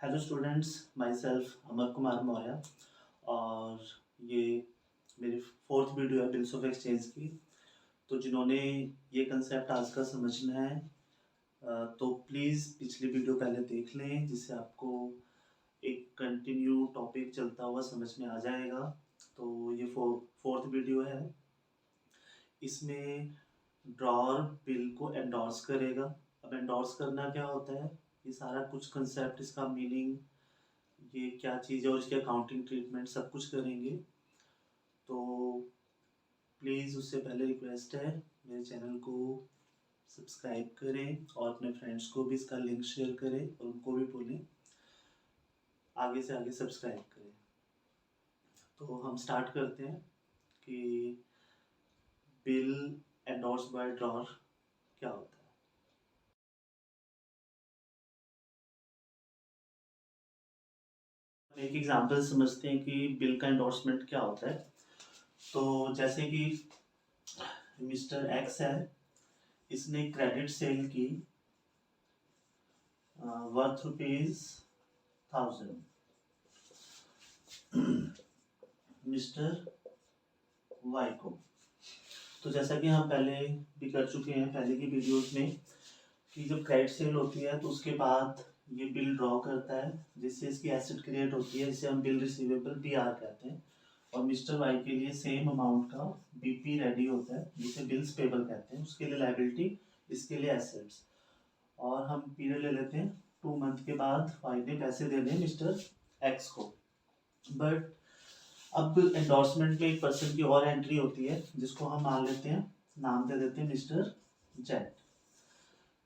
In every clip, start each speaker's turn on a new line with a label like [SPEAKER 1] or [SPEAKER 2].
[SPEAKER 1] Hello students, my self Amar Kumar Maurya और ये मेरी फोर्थ वीडियो है बिल्स ऑफ एक्सचेंज की। तो जिन्होंने ये कंसेप्ट आज का समझना है तो प्लीज़ पिछली वीडियो पहले देख लें, जिससे आपको एक कंटिन्यू टॉपिक चलता हुआ समझ में आ जाएगा। तो ये फोर्थ वीडियो है। इसमें ड्रॉर बिल को एंडोर्स करेगा। अब एंडोर्स करना क्या होता है, ये सारा कुछ कंसेप्ट, इसका मीनिंग, ये क्या चीज़ है और इसके अकाउंटिंग ट्रीटमेंट सब कुछ करेंगे। तो प्लीज़ उससे पहले रिक्वेस्ट है, मेरे चैनल को सब्सक्राइब करें और अपने फ्रेंड्स को भी इसका लिंक शेयर करें और उनको भी बोलें आगे से आगे सब्सक्राइब करें। तो हम स्टार्ट करते हैं कि बिल एंडोर्स बाय ड्रॉर क्या होता है। एक एग्जांपल समझते हैं कि बिल का एंडोर्समेंट क्या होता है। तो जैसे कि मिस्टर एक्स है, इसने क्रेडिट सेल की वर्थ ₹1000 मिस्टर वाई को। तो जैसा कि हम पहले भी कर चुके हैं पहले की वीडियोस में, कि जब क्रेडिट सेल होती है तो उसके बाद ये बिल ड्रॉ करता है, जिससे इसकी एसेट क्रिएट होती है, जिसे हम बिल रिसीवेबल BR कहते हैं। और मिस्टर वाई के लिए सेम अमाउंट का BP रेडी होता है, जिसे बिल्स पेबल कहते हैं। उसके लिए लाइबिलिटी, इसके लिए एसेट्स। और हम पीरियड ले लेते हैं 2 मंथ के बाद वाई ने पैसे देने मिस्टर एक्स को। बट अब एंडोर्समेंट में एक पर्सन की और एंट्री होती है, जिसको हम मान लेते हैं, नाम दे देते हैं मिस्टर जेड।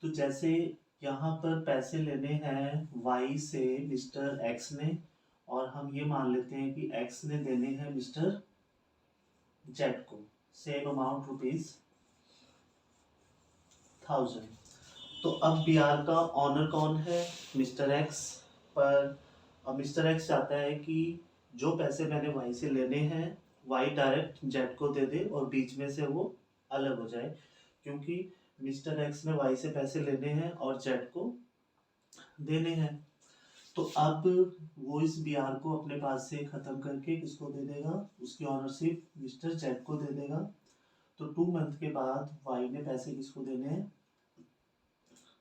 [SPEAKER 1] तो जैसे यहाँ पर पैसे लेने हैं वाई से मिस्टर एक्स ने, और हम ये मान लेते हैं कि एक्स ने देने हैं मिस्टर जेड को सेम अमाउंट ₹1000। तो अब BR का ऑनर कौन है, मिस्टर एक्स। पर अब मिस्टर एक्स चाहता है कि जो पैसे मैंने वाई से लेने हैं वाई डायरेक्ट जेड को दे दे और बीच में से वो अलग हो जाए, क्योंकि मिस्टर एक्स ने वाई से पैसे लेने हैं और जेड को देने हैं। तो अब वो इस BR को अपने पास से खत्म करके किसको दे देगा, उसकी ऑनरशिप मिस्टर जेड को दे देगा। तो 2 मंथ के बाद वाई ने पैसे किसको देने हैं,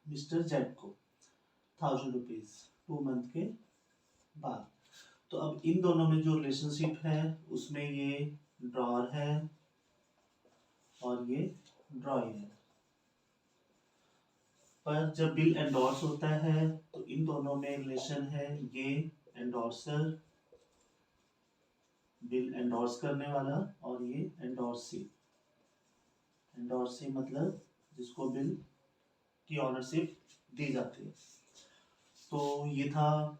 [SPEAKER 1] मिस्टर जेड को, ₹1000 2 मंथ के बाद। तो अब इन दोनों में जो रिलेशनशिप है उसमें ये ड्रॉर है और ये ड्रॉई है। पर जब बिल एंडोर्स होता है तो इन दोनों में रिलेशन है, ये एंडोर्सर, बिल एंडोर्स करने वाला, और ये एंडोर्सी। एंडोर्सी मतलब जिसको बिल की ऑनरशिप दी जाती है। तो ये था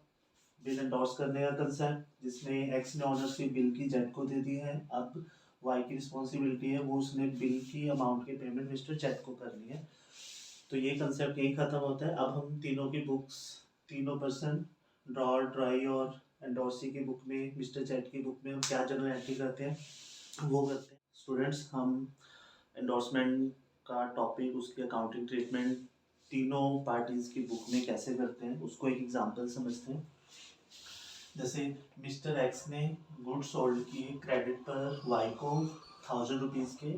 [SPEAKER 1] बिल एंडोर्स करने का कंसेप्ट, जिसमें एक्स ने ऑनरशिप बिल की जेड को दे दी है। अब वाई की रिस्पॉन्सिबिलिटी है, वो उसने बिल की अमाउंट की पेमेंट मिस्टर जेड को करनी है। तो ये कंसेप्ट यही खत्म होता है। अब हम तीनों की बुक्स, तीनों पर्सन, ड्रॉर, ड्राई और एंडोर्सी की बुक में, मिस्टर जेड की बुक में हम क्या जनरल एंट्री करते हैं वो करते हैं। स्टूडेंट्स, हम एंडोर्समेंट का टॉपिक, उसकी अकाउंटिंग ट्रीटमेंट तीनों पार्टीज की बुक में कैसे करते हैं उसको एक एग्जांपल समझते हैं। जैसे मिस्टर एक्स ने गुड्स सोल्ड किए क्रेडिट पर वाई को ₹1000 के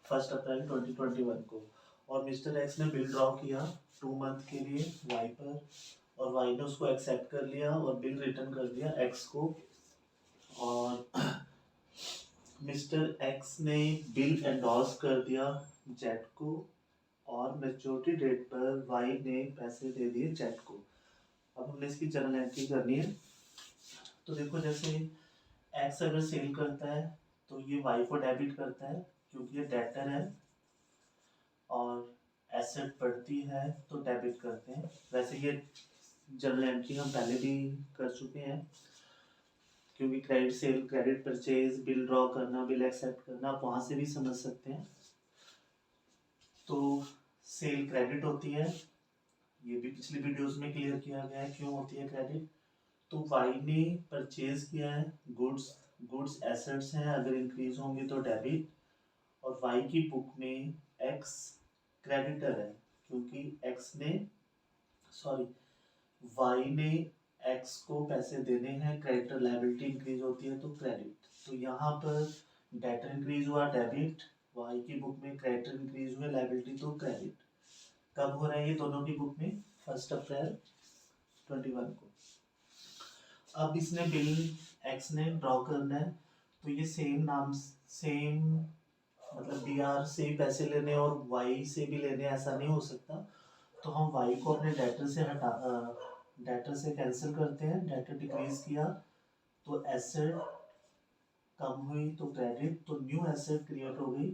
[SPEAKER 1] 1 अप्रैल 2021 को, और मिस्टर एक्स ने बिल ड्रॉ किया 2 मंथ के लिए वाई पर, और वाई ने उसको एक्सेप्ट कर लिया और बिल रिटर्न कर दिया एक्स को। और मिस्टर एक्स ने बिल एंडोर्स कर दिया जेड को, और मैच्योरिटी डेट पर वाई ने पैसे दे दिए जेड को। अब हमने इसकी जर्नल एंट्री करनी है। तो देखो, जैसे एक्स अगर सेल करता है तो ये वाई को डेबिट करता है, क्योंकि ये डेटर है, और एसेट बढ़ती है तो डेबिट करते हैं। वैसे ये जर्नल एंट्री हम पहले भी कर चुके हैं, क्योंकि credit sale, credit purchase, bill draw करना, बिल एक्सेप्ट करना, आप वहाँ से भी समझ सकते हैं। तो सेल क्रेडिट होती है, ये भी पिछली वीडियोस में क्लियर किया गया है क्यों होती है क्रेडिट। तो वाई ने परचेज किया है गुड्स, गुड्स एसेट्स हैं, अगर इंक्रीज होंगे तो डेबिट। और वाई की बुक में एक्स क्रेडिटर है, क्योंकि एक्स ने, सॉरी, वाई ने एक्स को पैसे देने हैं, क्रेडिटर लायबिलिटी इंक्रीज होती है तो क्रेडिट। तो यहाँ पर डेटर इंक्रीज हुआ डेबिट, वाई की बुक में क्रेडिटर इंक्रीज हुए लायबिलिटी तो क्रेडिट। कब हो रहा है ये दोनों की बुक में? 1 अप्रैल 21 को। अब इसने बिल एक्स ने ड्रॉ करना है, तो ये सेम नाम सेम मतलब बी आर से ही पैसे लेने और वाई से भी लेने, ऐसा नहीं हो सकता। तो हम वाई को अपने डेटर से डेटर से कैंसिल करते हैं। डेटर डिक्रीज किया तो एसेट कम हुई तो क्रेडिट, तो न्यू एसेट क्रिएट हो गई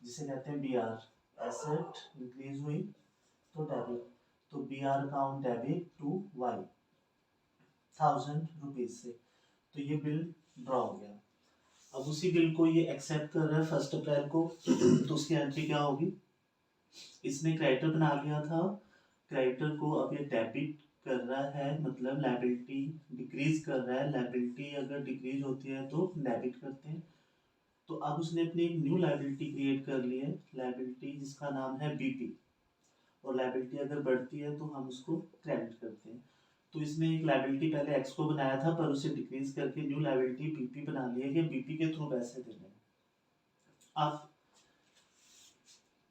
[SPEAKER 1] जिसे कहते हैं बी आर। एसेट इंक्रीज हुई तो डेबिट, तो B R account debit to Y 1000 rupees से। तो ये बिल ड्रॉ हो गया। अब उसी बिल को ये एक्सेप्ट कर रहा है 1 अप्रैल को तो उसकी एंट्री क्या होगी? इसने क्रेडिटर बना लिया था, क्रेडिटर को अब ये डेबिट कर रहा है, मतलब लायबिलिटी डिक्रीज कर रहा है। लायबिलिटी अगर डिक्रीज होती है तो डेबिट करते हैं। तो अब उसने अपनी एक न्यू लायबिलिटी क्रिएट कर ली है, लायबिलिटी जिसका नाम है बीपी। और लायबिलिटी अगर बढ़ती है तो हम उसको क्रेडिट करते हैं। तो इसने एक लायबिलिटी पहले एक्स को बनाया था पर उसे डिक्रीज करके न्यू लायबिलिटी बीपी बना ली है कि बीपी के थ्रू पैसे देने हैं। अब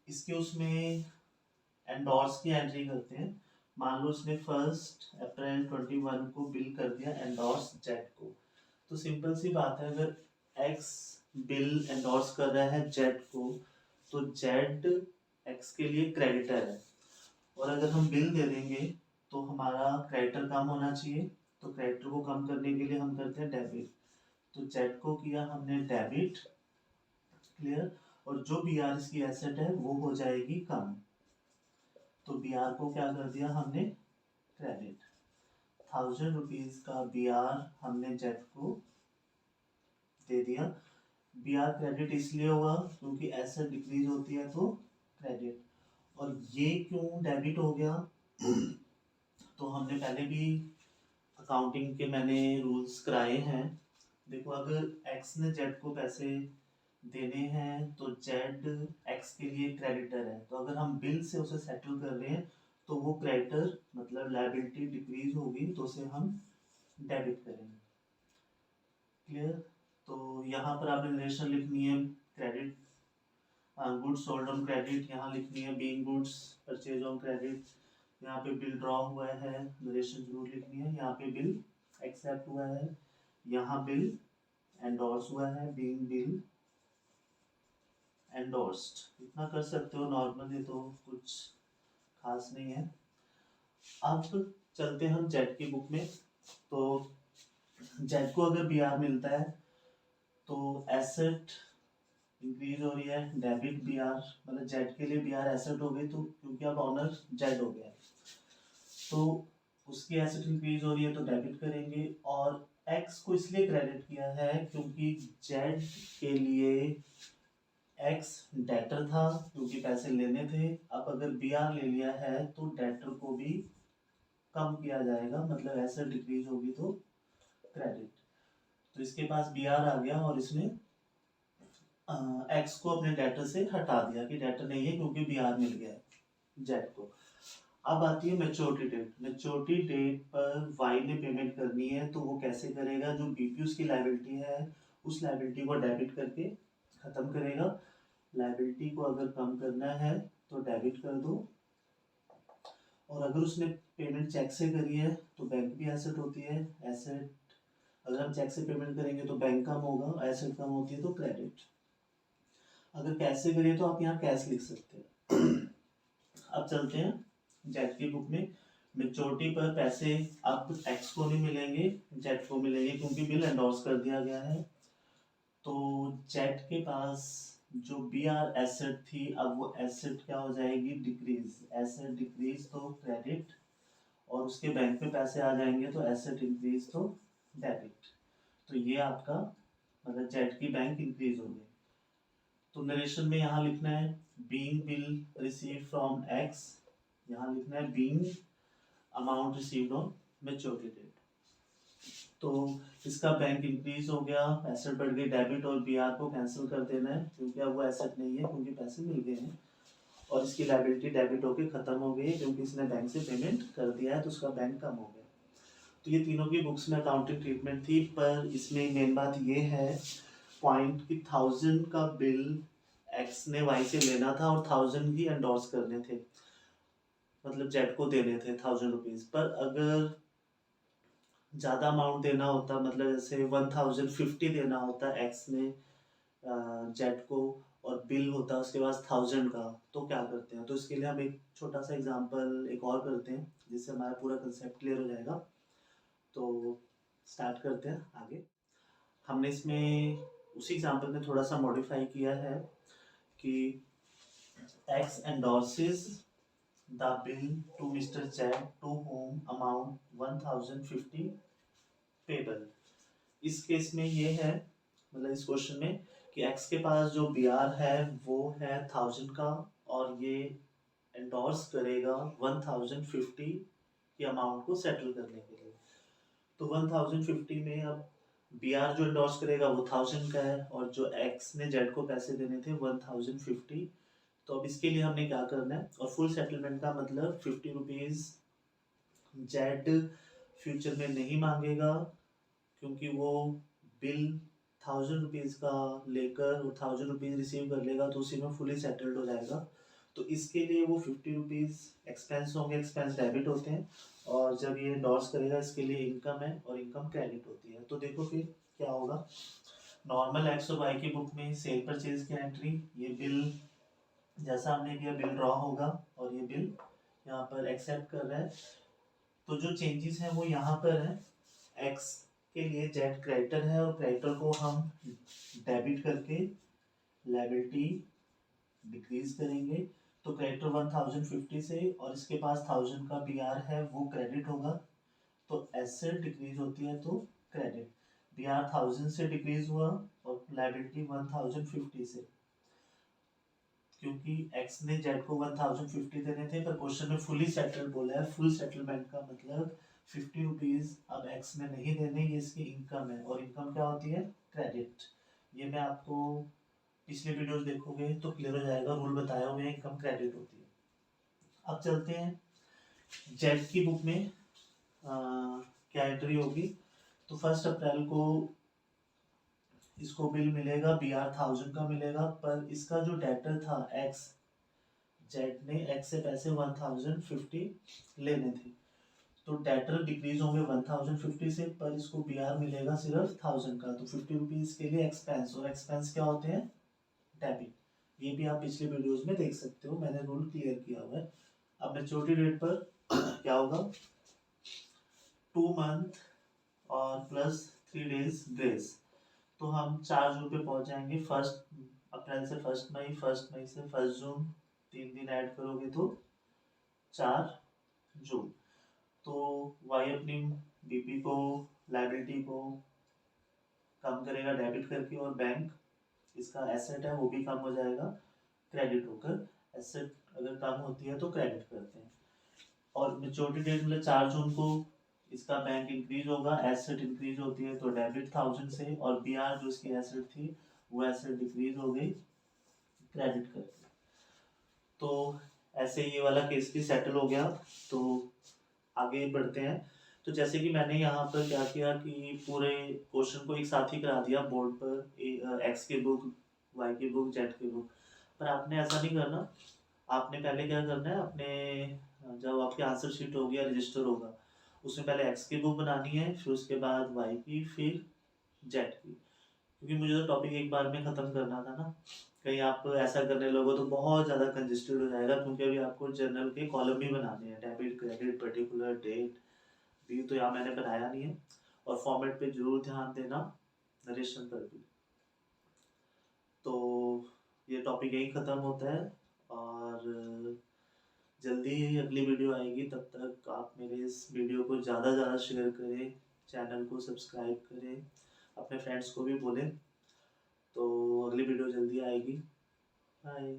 [SPEAKER 1] इसके उसमें एंडोर्स की एंट्री करते हैं। मान लो उसने 1 अप्रैल 21 को बिल कर दिया एंडोर्स जेड को। तो सिंपल सी बात है, अगर एक्स बिल एंडोर्स कर रहा है जेड को तो जेड एक्स के लिए क्रेडिटर है। और अगर हम बिल दे देंगे तो हमारा क्रेडिटर कम होना चाहिए, तो क्रेडिटर को कम करने के लिए हम करते हैं डेबिट। तो जेड को किया हमने डेबिट, क्लियर। और जो बी आर इसकी एसेट है वो हो जाएगी कम, तो बी आर को क्या कर दिया हमने? क्रेडिट। 1000 रुपीज का बी आर हमने जेड को दे दिया। बी आर क्रेडिट इसलिए हुआ क्योंकि एसेट डिक्रीज होती है तो क्रेडिट। और ये क्यों डेबिट हो गया? तो हमने पहले भी अकाउंटिंग के मैंने रूल्स कराए हैं। देखो, अगर एक्स ने जेड को पैसे देने हैं तो जेड एक्स के लिए क्रेडिटर है, तो अगर हम बिल से उसे सेटल कर रहे हैं तो वो क्रेडिटर मतलब लायबिलिटी डिक्रीज होगी तो उसे हम डेबिट करेंगे, क्लियर। तो यहाँ पर आपने नरेशन लिखनी है credit goods sold on credit, यहाँ लिखनी है being goods purchase on credit. यहाँ पे बिल ड्रॉ हुआ है, नरेशन जरूर लिखनी है। यहाँ पे बिल एक्सेप्ट हुआ है, यहाँ बिल एंडोर्स हुआ है, बीइंग बिल एंडोर्स्ड। इतना कर सकते हो नॉर्मली, तो कुछ खास नहीं है। अब चलते हैं हम जेड की बुक में। तो जेड को अगर बी आर मिलता है तो एसेट इंक्रीज हो रही है, डेबिट बी आर, मतलब जेड के लिए बी आर एसेट हो गई, तो क्योंकि अब ऑनर जेड हो गया तो उसकी एसेट इंक्रीज हो रही है तो डेबिट करेंगे। और एक्स को इसलिए क्रेडिट किया है क्योंकि जेड के लिए एक्स डेटर था क्योंकि पैसे लेने थे। अब अगर बी आर ले लिया है तो डेटर को भी कम किया जाएगा, मतलब एसेट डिक्रीज होगी तो क्रेडिट। तो इसके पास बी आर आ गया और इसने एक्स को अपने डेटर से हटा दिया कि डेटर नहीं है क्योंकि बी आर मिल गया है जेड को। अब आती है मैच्योरिटी डेट। मैच्योरिटी डेट पर वाई ने पेमेंट करनी है तो वो कैसे करेगा? जो बीपी उसकी लायबिलिटी है उस लायबिलिटी को डेबिट करके खत्म करेगा। लायबिलिटी को अगर कम करना है तो डेबिट कर दो। और अगर उसने पेमेंट चेक से करी है तो बैंक भी एसेट होती है। एसेट अगर हम चेक से पेमेंट करेंगे तो बैंक कम होगा, एसेट कम होती है तो क्रेडिट। अगर कैश से करिए तो आप यहाँ कैश लिख सकते हैं। अब चलते हैं जेड की बुक में। मेच्योरिटी पर पैसे अब एक्स को नहीं मिलेंगे, जेड को मिलेंगे क्योंकि बिल एंडोर्स कर दिया गया है। तो जेड के पास जो बी आर एसेट थी अब वो एसेट क्या हो जाएगी? डिक्रीज। एसेट डिक्रीज तो क्रेडिट, और उसके बैंक में पैसे आ जाएंगे तो एसेट इंक्रीज तो डेबिट। तो ये आपका मतलब जेड की बैंक इंक्रीज हो गई। तो नरेशन में यहाँ लिखना है being bill receive from X, यहाँ लिखना है being amount received on maturity date. तो इसका बैंक इंक्रीज हो गया, एसेट बढ़ गई डेबिट, और बी आर को कैंसिल कर देना है क्योंकि अब वो एसेट नहीं है क्योंकि पैसे मिल गए हैं। और इसकी लायबिलिटी डेबिट होकर खत्म हो गई क्योंकि इसने बैंक से पेमेंट कर दिया है तो उसका बैंक कम हो गया। तो ये तीनों की बुक्स में अकाउंटिंग ट्रीटमेंट थी, पर इसमें मेन बात ये है पॉइंट कि 1000 का बिल एक्स ने वाई से लेना था और 1000 ही एंडोर्स करने थे, मतलब जेड को देने थे 1000 रुपीज। पर अगर ज़्यादा अमाउंट देना होता, मतलब जैसे 1050 देना होता एक्स ने जेड को, और बिल होता उसके पास 1000 का, तो क्या करते हैं? तो इसके लिए हम एक छोटा सा एग्जांपल एक और करते हैं जिससे हमारा पूरा कंसेप्ट क्लियर हो जाएगा। तो स्टार्ट करते हैं आगे। हमने इसमें उसी एग्जांपल में थोड़ा सा मॉडिफाई किया है कि X endorses the bill to mister Z to whom amount 1050 payable. इस केस में ये है, मतलब इस क्वेश्चन में, कि एक्स के पास जो बी आर है वो है 1000 का, और ये एंडोर्स करेगा 1050 की अमाउंट को सेटल करने के लिए। तो 1050 में अब बी आर जो एंडोर्स करेगा वो 1000 का है, और जो एक्स ने जेड को पैसे देने थे 1050। तो अब इसके लिए हमने क्या करना है, और फुल सेटलमेंट का मतलब 50 रुपीज जेड फ्यूचर में नहीं मांगेगा, क्योंकि वो बिल 1000 रुपीज का लेकर वो 1000 रुपीज रिसीव कर लेगा, तो उसी में फुली सेटल्ड हो जाएगा। तो इसके लिए वो 50 रुपीज एक्सपेंस होंगे, एक्सपेंस डेबिट होते हैं, और जब ये एंडोर्स करेगा इसके लिए इनकम है, और इनकम क्रेडिट होती है। तो देखो फिर क्या होगा। नॉर्मल एक्स और वाई की बुक में सेल परचेज की एंट्री, ये बिल जैसा हमने किया बिल ड्रॉ होगा, और ये बिल यहाँ पर एक्सेप्ट कर रहा है। तो जो चेंजेस हैं वो यहाँ पर है। एक्स के लिए जेड क्रेडिटर है, और क्रेडिटर को हम डेबिट करके लायबिलिटी डिक्रीज करेंगे। तो क्रेडिटर 1050 से, और इसके पास 1000 का बी आर है वो क्रेडिट होगा, तो एसेट डिक्रीज होती है तो क्रेडिट। बी आर 1000 से डिक्रीज हुआ, और लायबिलिटी 1050 से, क्योंकि एक्स ने जेड को 1050 देने थे, पर क्वेश्चन में फुली सेटल बोला है। फुल सेटलमेंट का मतलब 50 रुपीज अब एक्स ने नहीं देने, ये इसकी इनकम है, और इनकम क्या होती है? क्रेडिट। ये मैं आपको पिछले वीडियोस देखोगे तो क्लियर हो जाएगा, रूल बताया हुआ है, इनकम क्रेडिट होती है। अब चलते हैं जेड की बुक में क्या एंट्री होगी। तो 1 अप्रैल को इसको बिल मिलेगा, बी आर 1000 का मिलेगा, पर इसका जो डेटर था एक्स, जेड ने एक्स से पैसे 1050 लेने थे, तो डेटर डिक्रीज होंगे 1050 से, पर इसको बी आर मिलेगा सिर्फ 1000 का। तो 50 रुपीज के लिए एक्सपेंस, और एक्सपेंस क्या होते हैं? डेबिट। ये भी आप पिछले वीडियोस में देख सकते हो, मैंने रूल क्लियर किया हुआ है। अब मैच्योरिटी डेट पर क्या होगा? 2 मंथ और प्लस 3 डेज ग्रेस। तो हम 4 जून पे पहुंच जाएंगे। 1 अप्रैल से 1 मई, 1 मई से 1 जून, 3 दिन ऐड करोगे तो 4 जून। तो वाई अपनी बीपी को, लायबिलिटी को कम करेगा डेबिट करके, और बैंक इसका एसेट है वो भी कम हो जाएगा क्रेडिट होकर। एसेट अगर कम होती है तो क्रेडिट करते हैं। और मेच्योरिटी डेट मतलब 4 जून को इसका बैंक इंक्रीज होगा, एसेट इंक्रीज होती है तो डेबिट 1000 से, और बी आर जो इसकी एसेट थी वो एसेट डिक्रीज हो गई क्रेडिट करके। तो ऐसे ये वाला केस भी सेटल हो गया। तो आगे बढ़ते हैं। तो जैसे कि मैंने यहाँ पर क्या किया कि पूरे क्वेश्चन को एक साथ ही करा दिया बोर्ड पर, एक्स की बुक, वाई की बुक, जेड की बुक। पर आपने ऐसा नहीं करना। आपने पहले क्या करना है, अपने जब आपकी आंसर शीट होगी या रजिस्टर होगा, उसमें पहले एक्स की बुक बनानी है, फिर उसके बाद वाई की, फिर जेड की। क्योंकि मुझे तो टॉपिक एक बार में ख़त्म करना था ना, कहीं आप ऐसा करने लगो तो बहुत ज़्यादा कंजेस्टेड हो जाएगा, क्योंकि अभी आपको जर्नल के कॉलम भी बनाने हैं, डेबिट, क्रेडिट, पर्टिकुलर, डेट भी, तो यहाँ मैंने बनाया नहीं है। और फॉर्मेट पे जरूर ध्यान देना, नरेशन पर भी। तो ये टॉपिक यही ख़त्म होता है, और जल्दी ही अगली वीडियो आएगी। तब तक आप मेरे इस वीडियो को ज़्यादा ज़्यादा शेयर करें, चैनल को सब्सक्राइब करें, अपने फ्रेंड्स को भी बोलें। तो अगली वीडियो जल्दी आएगी। बाय।